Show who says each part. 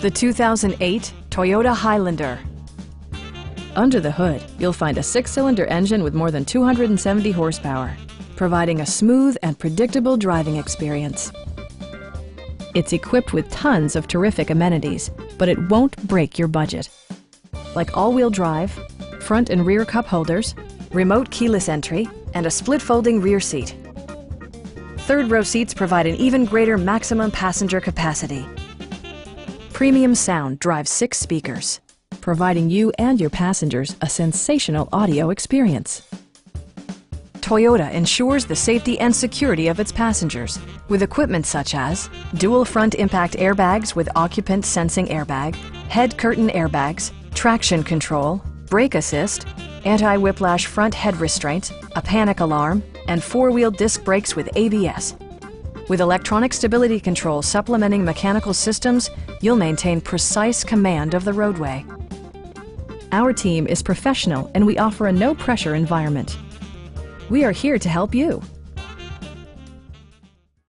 Speaker 1: The 2008 Toyota Highlander. Under the hood, you'll find a 6-cylinder engine with more than 270 horsepower, providing a smooth and predictable driving experience. It's equipped with tons of terrific amenities, but it won't break your budget. Like all-wheel drive, front and rear cup holders, remote keyless entry, and a split folding rear seat. Third-row seats provide an even greater maximum passenger capacity. Premium sound drives 6 speakers, providing you and your passengers a sensational audio experience. Toyota ensures the safety and security of its passengers with equipment such as dual front impact airbags with occupant sensing airbag, head curtain airbags, traction control, brake assist, anti-whiplash front head restraints, a panic alarm, and 4-wheel disc brakes with ABS. With electronic stability control supplementing mechanical systems, you'll maintain precise command of the roadway. Our team is professional and we offer a no-pressure environment. We are here to help you.